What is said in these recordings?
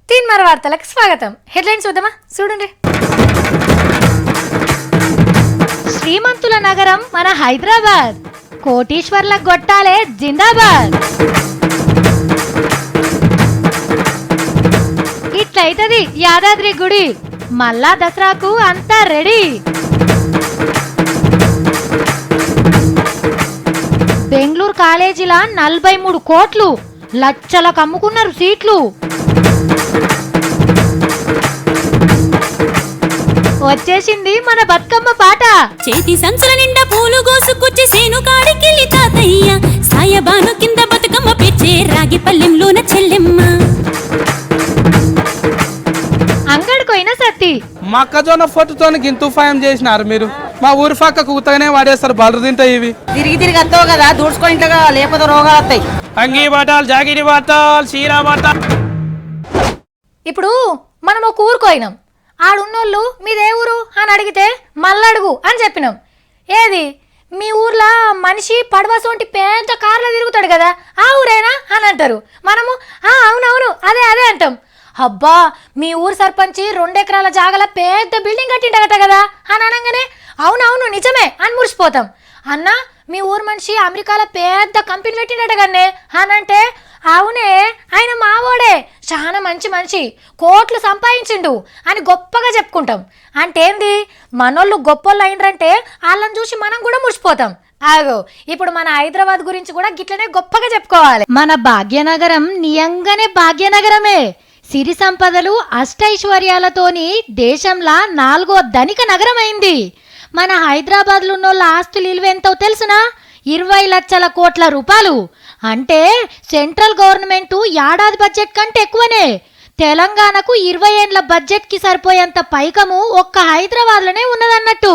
తీన్మార్ వార్తలకు స్వాగతం. హెడ్లైన్స్ చూద్దామా? చూడండి. శ్రీమంతుల నగరం మన హైదరాబాద్, కోటీశ్వర్ల గొట్టాలే జిందాబాద్. ఇట్లయితది యాదాద్రి గుడి, మల్లా దసరాకు అంతా రెడీ. బెంగళూరు కాలేజీల 43 కోట్లు, లక్షలకు అమ్ముకున్నారు సీట్లు. వచ్చేసింది మన బతుకమ్మ పాట. చేతి సంచుల నిండా పూలు గోసుకొచ్చి సేను కాడికెళ్ళి తాతయ్య, సాయబాను కింద బతుకమ్మ పెచ్చే రాగి పల్లెంలోన చెల్లెమ్మ. అంగడికోయిన సత్తి మొక్కజొన్న పొట్టుతో గింత ఉపాయం చేసినారు మీరు. మా ఊరి పక్కకు ఉత్తగానే వాడేస్తారు, బలరు తింటాయి ఇవి. తిరిగి తిరిగి వస్తావు కదా, దూడ్చుకో ఇంట్లో, లేకపోతే రోగాలు వస్తాయి. అంగీ బట్టాలు, జాగిరి బట్టాలు, చీర బట్టాలు. ఇప్పుడు మనం ఒక ఊరుకోయినాం. ఆడున్నోళ్ళు మీదే ఊరు అని అడిగితే మల్లడుగు అని చెప్పినాం. ఏది మీ ఊర్లో మనిషి పడవసోంటి పెద్ద కార్లో తిరుగుతాడు కదా, ఆ ఊరేనా అని అంటారు. మనము అవునవును అదే అదే అంటాం. అబ్బా మీ ఊరు సర్పంచి 2 ఎకరాల జాగల పెద్ద బిల్డింగ్ కట్టిండగట కదా అని అనగానే అవునవును నిజమే అని మురిసిపోతాం. అన్న మీ ఊరు మనిషి అమెరికాలో పెద్ద కంపెనీ పెట్టిండట కన్నే అని అంటే అవునే ఆయన మావోడే, చాలా మంచి మనిషి, కోట్లు సంపాదించిండు అని గొప్పగా చెప్పుకుంటాం. అంటే ఏంది, మనోళ్ళు గొప్పోళ్ళు అయినరంటే వాళ్ళని చూసి మనం కూడా మురిసిపోతాం. ఆగో ఇప్పుడు మన హైదరాబాద్ గురించి కూడా గిట్లనే గొప్పగా చెప్పుకోవాలి. మన భాగ్యనగరం నియంగానే భాగ్యనగరమే. సిరి సంపదలు అష్టైశ్వర్యాలతోని దేశంలో 4వ ధనిక నగరం అయింది. మన హైదరాబాద్లో ఉన్నోళ్ళ ఆస్తులు విలువ ఎంతో తెలుసునా? 20 లక్షల కోట్ల రూపాయలు. అంటే సెంట్రల్ గవర్నమెంట్ ఏడాది బడ్జెట్ కంటే ఎక్కువనే. తెలంగాణకు 20 ఏండ్ల బడ్జెట్కి సరిపోయేంత పైకము ఒక్క హైదరాబాద్లోనే ఉన్నదన్నట్టు.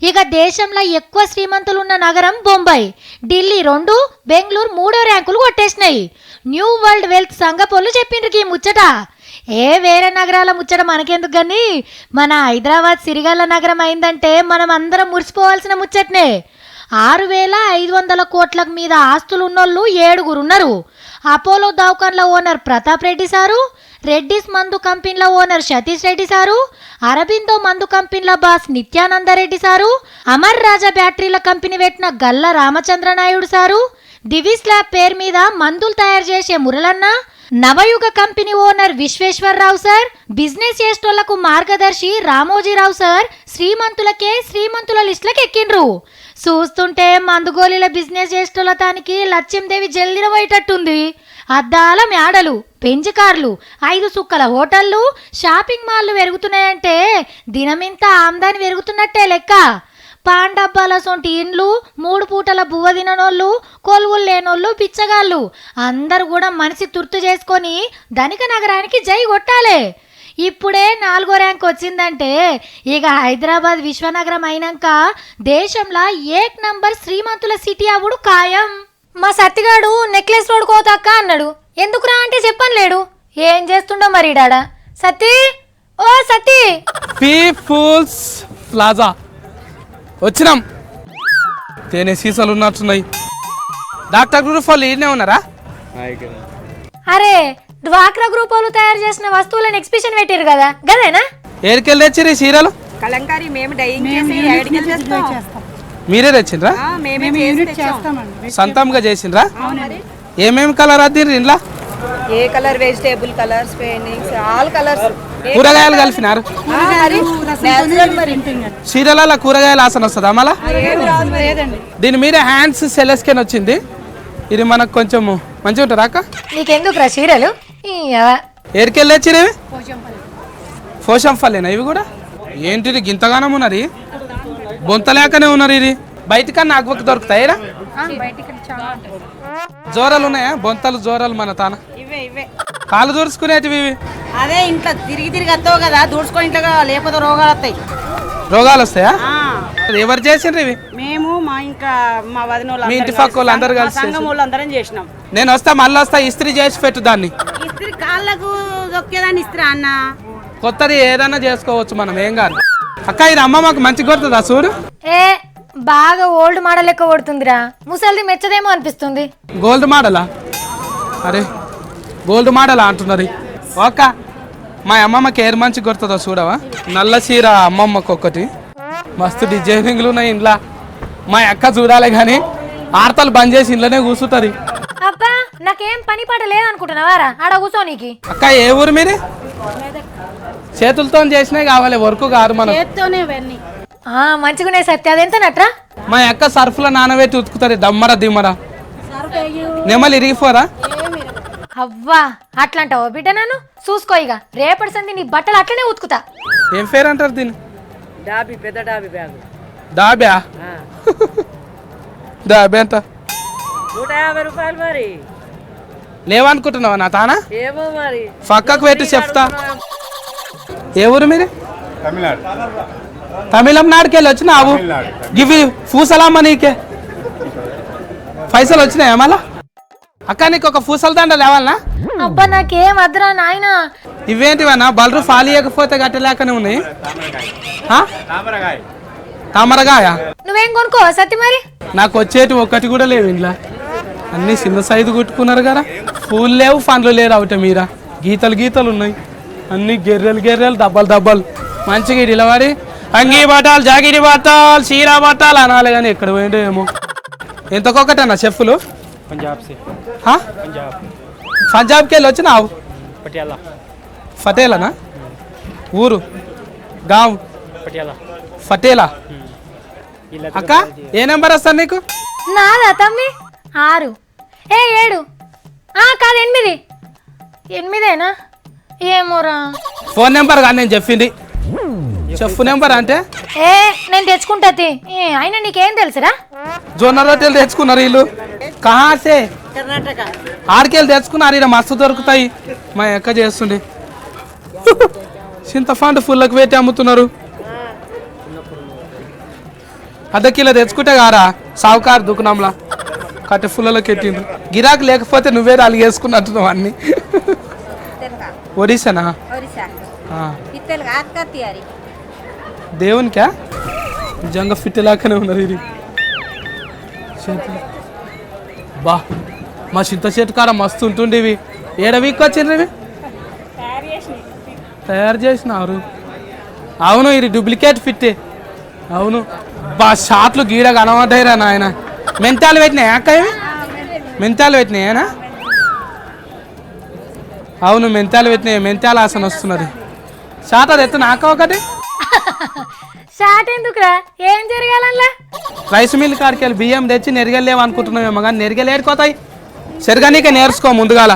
ఇక దేశంలో ఎక్కువ శ్రీమంతులు ఉన్న నగరం బొంబాయి, ఢిల్లీ 2, బెంగళూరు 3వ ర్యాంకులు కొట్టేసినాయి. న్యూ వరల్డ్ వెల్త్ సంఘపోళ్ళు చెప్పిండ్రు ఈ ముచ్చట. వేరే నగరాల ముచ్చట మనకెందుకు కానీ మన హైదరాబాద్ సిరిగల్ల నగరం అయిందంటే మనం అందరం మురిసిపోవాల్సిన ముచ్చట్నే. 6,500 కోట్ల మీద ఆస్తులు ఉన్నోళ్ళు 7 ఉన్నారు. అపోలో దవాఖాన్ల ఓనర్ ప్రతాప్ రెడ్డి సారు, రెడ్డిస్ మందు కంపెనీల ఓనర్ సతీష్ రెడ్డి సారు, అరబిందో మందు కంపెనీల బాస్ నిత్యానందరెడ్డి సారు, అమర్ రాజా బ్యాటరీల కంపెనీ పెట్టిన గల్ల రామచంద్ర నాయుడు సారు, దివిస్ ల్యాబ్ పేరు మీద మందులు తయారు చేసే మురళన్న, Navayuga company owner Vishweshwara Rao sir, business చేసేటోళ్లకు మార్గదర్శి రామోజీరావు సార్ శ్రీమంతులకే శ్రీమంతుల లిస్టులకు ఎక్కిండ్రు. చూస్తుంటే మందుగోళీల బిజినెస్ చేసేటోళ్ళ తానికి లక్ష్మీదేవి జల్దిన పోయేటట్టుంది. అద్దాల మేడలు, పెంచి కార్లు, 5 సుక్కల హోటళ్లు, షాపింగ్ మాల్లు పెరుగుతున్నాయంటే దినమింత ఆమ్దాని పెరుగుతున్నట్టే లెక్క. పాండబ్బాల సొంటి ఇండ్లు, 3 పూటల బువ్వ తిననోళ్ళు, కొలువులు లేనోళ్ళు, పిచ్చగాళ్ళు అందరు కూడా మనసి తుర్తు చేసుకొని ధనిక నగరానికి జై కొట్టాలి. ఇప్పుడే 4వ ర్యాంక్ వచ్చిందంటే ఇక హైదరాబాద్ విశ్వనగరం అయినాక దేశంలో 1 నంబర్ శ్రీమంతుల సిటీ అవ్వడు ఖాయం. మా సత్తిగాడు నెక్లెస్ రోడ్ కోతక్క అన్నాడు. ఎందుకురా అంటే చెప్పని లేడు. ఏం చేస్తుండో మరి డాడా. సత్తి, ఓ సత్తి. పీపుల్స్ ప్లాజా వచ్చినాం. తేనె సీసాలు ఉన్నట్టున్నాయి. డాక్టర్ గ్రూప్ వాళ్ళు ఈయనే ఉన్నారా? అరే డ్వాక్రా గ్రూప్ వాళ్ళు తయారు చేసిన వస్తువులను ఎగ్జిబిషన్ పెట్టారు కదా, గదేనా? ఏరికెళ్ళి తెచ్చిర్రు ఈ చీరలు? కలంకారీ మేము డైయింగ్ చేసి మీరే తెచ్చిండ్రా? సొంతంగా చేసిండ్రా? ఏమేమి కలర్ అద్దిండ్రు ఇంట్లో? ఏ colour, vegetable colours, paintings, all colours. కూరగాయలు కలిపినారు? చీరలలో కూరగాయల ఆసన వస్తుందా మళ్ళా? దీని మీద హ్యాండ్స్ సెలెస్కెన్ వచ్చింది. ఇది మనకు కొంచెం మంచిగా ఉంటారా అక్క? నీకెందుకురా చీరలు? ఏరికెళ్ళి తెచ్చిరేవి? పోషంపల్లేనా ఇవి కూడా? ఏంటిది గింతగానం ఉన్నది? బొంతలేకనే ఉన్నారు. ఇది బయటకన్నా ఆకువకు దొరుకుతాయిరా? జోరాలు ఉన్నాయా? బొంతలు జోరాలు మన తాన కాళ్ళు దూర్చుకునేటివి ఇవి. అదే ఇంట్లో తిరిగి తిరిగి వస్తావు కదా, దూడ్చుకో ఇంట్లో, లేకపోతే రోగాలు వస్తాయి. రోగాలు వస్తాయా? ఎవరు చేసిండ్రు ఇవి? మేము మా ఇంకా మా వదిన మీ ఇంటి పక్క వాళ్ళు అందరు కలిసి సంఘం వాళ్ళు అందరం చేసినాం. నేను వస్తా, మళ్ళీ వస్తా, ఇస్త్రీ చేసి పెట్టు దాన్ని. ఇస్త్రీ కాళ్ళకు దొక్కేదాన్ని ఇస్త్రీ అన్న. కొత్తది ఏదైనా చేసుకోవచ్చు మనం, ఏం కాదు. అక్క ఇది అమ్మ మాకు మంచి కొడుతుందా చూడు. బాగా ఓల్డ్ మోడల్ లెక్క కొడుతుందిరా. ముసలిది మెచ్చదేమో అనిపిస్తుంది. గోల్డ్ మోడలా? అరే గోల్డ్ మోడలా అంటున్నారు. ఓక మా అమ్మమ్మకి ఏర్ మంచి కొడుతుందో చూడవా. నల్ల చీర అమ్మమ్మకి ఒకటి, మస్తు డిజైనింగ్లు ఉన్నాయి ఇంట్లో. మా అక్క చూడాలి కానీ ఆడతలు బంద్ చేసి ఇంట్లోనే కూర్చుంటుంది. అబ్బా నాకేం పని పాట లేదనుకుంటున్నావారా ఆడ కూర్చో నీకి. అక్క ఏ ఊరు మీది? చేతులతో చేసినాయి కావాలి, వర్క్ కాదు మనం. మంచిగానే సత్య అదెంత నట్రా. మా అక్క సర్ఫ్లో నానబెట్టి ఉతుకుతుంది దమ్మరా దిమ్మరా. నెమ్మలు ఇరిగిపోరా? అవ్వా అట్లంటావో బిడ్డ, నన్ను చూసుకో ఇక రేపటి సంది నీ బట్టలు అట్లనే ఉతుకుతా. ఏం పేరు అంటారు దీన్ని? డాబీ, పెద్ద డాబీ బ్యాగ్. డాబ్యా? డాబీ అంట 150 రూపాయలు మరి. లేవనుకుంటున్నావా నా తానా? ఏమో మరి పక్కకు పెట్టి చెప్తా. ఏ ఊరు మీరు? తమిళనాడుకి వెళ్ళి వచ్చినావు. ఇవి పూసలమ్మ నీకే పైసలు వచ్చినాయా మళ్ళా? అక్క నీకు ఒక పూసల దండ లేవాలనా? అబ్బా నాకేం వద్దురా నాయన. ఇవేంటివన్నా బలరు ఫాలియకపోతే గట్టలేకనే ఉన్నాయి. తామరగాయ నువ్వేం కొనుక్కో సత్తి మరి. నాకు వచ్చేటి ఒక్కటి కూడా లేవు ఇంట్లో, అన్ని చిన్న సైజు కుట్టుకున్నారు కదా. పూలు లేవు, పండ్లు లేరు. అవుట మీరా గీతలు గీతలు ఉన్నాయి, అన్ని గెర్రెలు గెర్రెలు, దబ్బలు దబ్బలు. మంచిగా ఇడిలవారి అంగీ బట్టాలు, జాకెట్ బట్టాలు, చీర బట్టాలు అనాలి కానీ ఎక్కడ పోయిండో ఏమో. ఎంతకొకటన్నా చెప్పులు? పంజాబ్కి వెళ్ళి వచ్చినావు? ఫటేలానా ఊరు? గావ్ ఫటేలా. అక్క ఏ నెంబర్ వస్తాను నీకు? నాదా తమ్మి 6 7 కాదు 8. 8ఏనా ఏమోరా. ఫోన్ నెంబర్ కానీ నేను చెప్పింది. చెప్పు నెంబర్ అంటే నేను తెచ్చుకుంటా. అయినా నీకేం తెలుసురా? జొన్న రొట్టెలు తెచ్చుకున్నారు వీళ్ళు. కహాసే? కర్ణాటక. ఆడికెళ్ళి తెచ్చుకున్నారు. ఇక్కడ మస్తు దొరుకుతాయి. మా ఎక్క చేస్తుండే చింతపండు ఫుల్లకు పెట్టి అమ్ముతున్నారు. అర్ధ కిలో తెచ్చుకుంటే కారా సావుకారు దుకాణంలా కట్టె ఫుల్లలోకి ఎట్టిండ్రు. గిరాకు లేకపోతే నువ్వే అలిగేసుకున్నట్టున్నావు అన్ని. ఒడిశానా? దేవునికా? నిజంగా ఫిట్ లాగానే ఉన్నారు ఇది. బా మా చింత చెట్టు కాడ మస్తు ఉంటుండే ఇవి. ఏడ వీక్ వచ్చిండ్రు ఇవి? తయారు చేసినారు. అవును ఇది డూప్లికేట్ ఫిట్టే. అవును బా షాట్లు గీడ కనబడ్డాయిరా నాయన. మెంతాలు పెట్టినాయి అక్క? ఇవి మెంతాలు పెట్టినాయేనా? అవును మెంతాలు పెట్టినాయి. మెంతాలు ఆసన వస్తున్నది. షాట్ అది ఎత్తున అక్క ఒకటి. షాట్ ఎందుకురా? ఏం జరగాలన్నా? రైస్ మిల్ కాడికి వెళ్ళి బియ్యం తెచ్చి నెరగలేవు అనుకుంటున్నామేమో కానీ నెరగలు ఏడుకోతాయి. సరిగానికే నేర్చుకో ముందుగాల.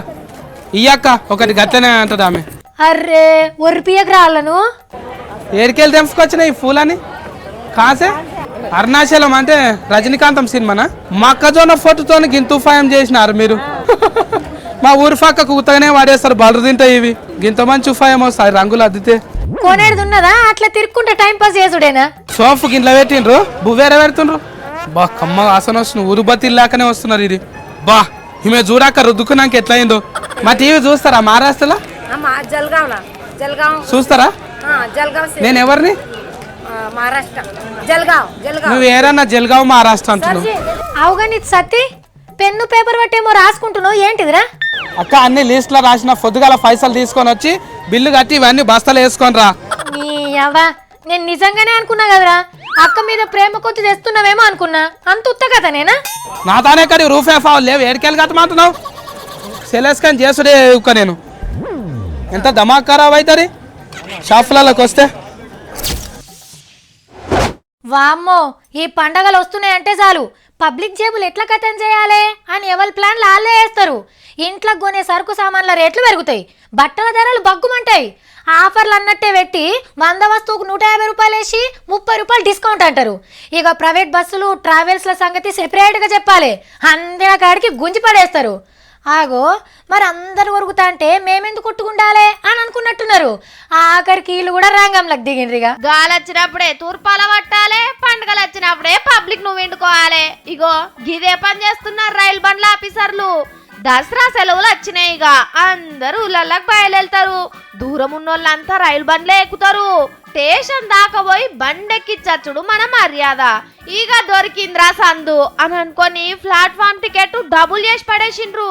ఇయ్యక్క ఒకటి గట్లనే అంటది ఆమె. అర్రే ఒరిపియకు రాళ్ళను ఏడికెళ్ళి తెంపుకొచ్చినాయి ఈ పూలని. కాసే అరుణాచలం అంటే రజనీకాంతం సినిమానా? మొక్కజొన్న ఫోటోతో గింత ఉపాయం చేసినారు మీరు. మా ఊరి పక్కకు ఉత్తగానే వాడేస్తారు బలరు తింటాయి ఇవి. గింత మంచి ఉపాయం వస్తాయి రంగులు అద్దితే. కొనేది ఉన్నదా? అట్లా తిరుక్కుంటే టైం పాస్ చేసుడేనా? సోఫ్ గిట్ల పెట్టిండ్రు, బువ్వేర పెడుతుండ్రు. బా కమ్మ ఆసన వస్తుంది. ఉరుబత్తి లాకనే వస్తున్నారు ఇది. బా ఈమె చూడాక రుద్దుకున్నాక ఎట్లయిందో. మా టీవీ చూస్తారా మహారాష్ట్రలో? చూస్తారా? నేను ఎవరిని? నువ్వు ఏరన్నా జల్గావ్ మహారాష్ట్ర అంటున్నావు. అవుగాని సత్తి పెన్ను పేపర్ పట్టేమో రాసుకుంటున్నావు ఏంటిదిరా? అక్క అన్ని లిస్ట్ లో రాసిన పొద్దుగాల పైసలు తీసుకొని వచ్చి బిల్లు కట్టి ఇవన్నీ బస్తాలు వేసుకొని రా. నీ అవ్వ నేను నిజంగానే అనుకున్నా కదరా, అక్క మీద ప్రేమ కొద్ది తెస్తున్నావేమో అనుకున్నా. అంత ఉత్త కదా నేనా? నా తానే కడి రూఫ్ లేవు ఏడికెళ్ళి కట్టమంటున్నావు. సెలెస్కాన్ చేసుడే ఉక్క నేను. ఎంత దమాక్ ఖరాబ్ అవుతుంది షాపులలోకి వస్తే. వామ్మో ఈ పండగలు వస్తున్నాయంటే చాలు పబ్లిక్ జేబులు ఎట్లా కథం చేయాలి అని ఎవరి ప్లాన్లు వాళ్ళే వేస్తారు. ఇంట్లో కొనే సరుకు సామాన్ల రేట్లు పెరుగుతాయి, బట్టల ధరలు బగ్గుమంటాయి. ఆఫర్లు అన్నట్టే పెట్టి 100 వస్తువుకు 150 రూపాయలు వేసి 30 రూపాయలు డిస్కౌంట్ అంటారు. ఇక ప్రైవేట్ బస్సులు ట్రావెల్స్ల సంగతి సెపరేట్గా చెప్పాలి. అందిన కాడికి గుంజి పడేస్తారు. ఆగో మరి అందరు ఒరుగుతా అంటే మేమెందుకు కొట్టుకుండాలి అని అనుకున్నట్టున్నారు. ఆఖరికి వీళ్ళు కూడా రంగంలోకి దిగిండ్రిగా. గాలి వచ్చినప్పుడే తూర్పాల పట్టాలి, పండుగలు వచ్చినప్పుడే పబ్లిక్ నువ్వు వండుకోవాలి. ఇగో గిదే పని చేస్తున్నారు రైలు బండ్ల ఆఫీసర్లు. దసరా సెలవులు వచ్చినాయి, ఇక అందరూ ఊళ్ళకి బయలుదేరుతారు. దూరం ఉన్నోళ్ళంతా రైలు బండ్లే ఎక్కుతారు. స్టేషన్ దాకా పోయి బండెక్కిచ్చచ్చుడు మన మర్యాద. ఇక దొరికింద్రా సందు అని అనుకొని ప్లాట్ఫామ్ టికెట్ డబుల్ చేసి పడేసిండ్రు.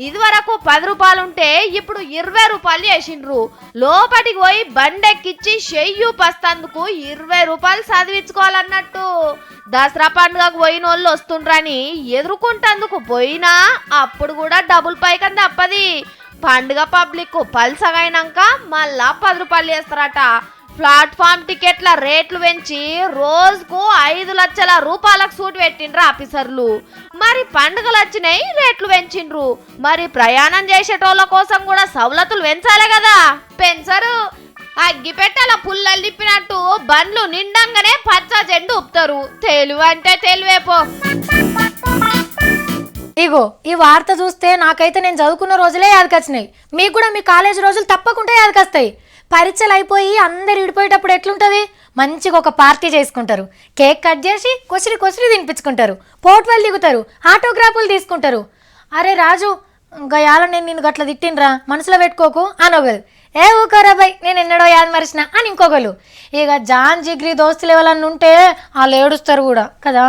ఇది వరకు 10 రూపాయలుంటే ఇప్పుడు 20 రూపాయలు చేసిండ్రు. లోపటికి పోయి బండెక్కిచ్చి చెయ్యు పస్తందుకు 20 రూపాయలు చదివించుకోవాలన్నట్టు. దసరా పండుగకు పోయినోళ్ళు వస్తుండ్రని ఎదుర్కొంటందుకు పోయినా అప్పుడు కూడా డబుల్ పైకం తప్పది. పండుగ పబ్లిక్ పల్సగైనాక మళ్ళా 10 రూపాయలు చేస్తారట. ప్లాట్ఫామ్ టికెట్ల రేట్లు పెంచి రోజుకు 5 లక్షల రూపాయలకు సూట్ పెట్టిండ్రు ఆఫీసర్లు. మరి పండుగలు వచ్చినాయి, రేట్లు పెంచిండ్రు. మరి ప్రయాణం చేసేటోళ్ళ కోసం కూడా సవలతులు పెంచాలి కదా, పెంచరు. అగ్గిపెట్టెల పుల్లలు తిప్పినట్టు బండ్లు నిండంగానే పచ్చ జెండు ఊపుతారు. తెలివి అంటే తెలివేపో. ఇగో ఈ వార్త చూస్తే నాకైతే నేను చదువుకున్న రోజులే యాదకొచ్చినాయి. మీకు కూడా మీ కాలేజ్ రోజులు తప్పకుండా యాదకొస్తాయి. పరీక్షలు అయిపోయి అందరు ఇడిపోయేటప్పుడు ఎట్లుంటుంది, మంచిగా ఒక పార్టీ చేసుకుంటారు, కేక్ కట్ చేసి కొసిరి తినిపించుకుంటారు, పోర్ట్వెల్ దిగుతారు, ఆటోగ్రాఫ్లు తీసుకుంటారు. అరే రాజు గయాల నేను నిన్ను గట్ల తిట్టినరా, మనసులో పెట్టుకోకు అనొగలు. ఏ ఊకరా బై నేను ఎన్నడో యాద మరిచిన అని ఇంకొకరు. ఇక జాన్ జిగ్రీ దోస్తులు ఎవరన్నా ఉంటే వాళ్ళు ఏడుస్తారు కూడా కదా.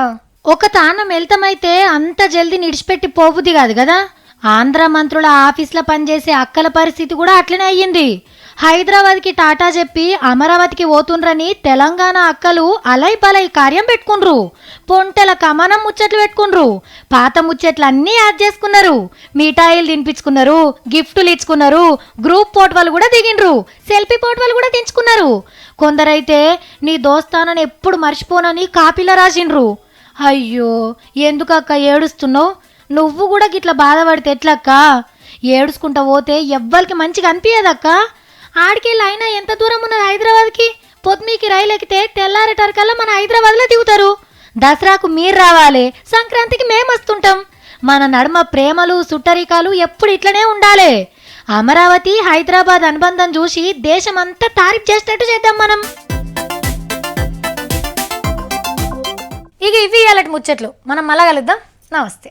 ఒక తానం వెళ్తామైతే అంత జల్దీ నిడిచిపెట్టి పోబుద్ది కాదు కదా. ఆంధ్ర మంత్రుల ఆఫీస్లో పనిచేసే అక్కల పరిస్థితి కూడా అట్లనే అయ్యింది. హైదరాబాద్కి టాటా చెప్పి అమరావతికి పోతుండ్రని తెలంగాణ అక్కలు అలై పలై కార్యం పెట్టుకుండ్రు. పొంటెల కమానం ముచ్చట్లు పెట్టుకుండ్రు. పాత ముచ్చట్లు అన్నీ యాడ్ చేసుకున్నారు. మిఠాయిలు తినిపించుకున్నారు, గిఫ్టులు ఇచ్చుకున్నారు, గ్రూప్ ఫోటోలు కూడా దిగిండ్రు, సెల్ఫీ ఫోటోలు కూడా తెంచుకున్నారు. కొందరైతే నీ దోస్తానని ఎప్పుడు మర్చిపోనని కాపీలో రాసిండ్రు. అయ్యో ఎందుకక్క ఏడుస్తున్నావు, నువ్వు కూడా గిట్లా బాధపడితే ఎట్లక్క? ఏడుచుకుంటా పోతే ఎవ్వరికి మంచిగా అనిపించదక్క. ఆడికెళ్ళి అయినా ఎంత దూరం ఉన్నది హైదరాబాద్కి? పొద్దుమీకి రైలు ఎక్కితే తెల్లారేటరికల్లా మన హైదరాబాద్లో దిగుతారు. దసరాకు మీరు రావాలి, సంక్రాంతికి మేము వస్తుంటాం. మన నడుమ ప్రేమలు సుట్టరికాలు ఎప్పుడు ఇట్లనే ఉండాలి. అమరావతి హైదరాబాద్ అనుబంధం చూసి దేశమంతా తారీఫ్ చేసేటట్టు చేద్దాం మనం. ఇక ఇవి ఇయాలటి ముచ్చట్లు. మనం మళ్ళా కలుద్దాం. నమస్తే.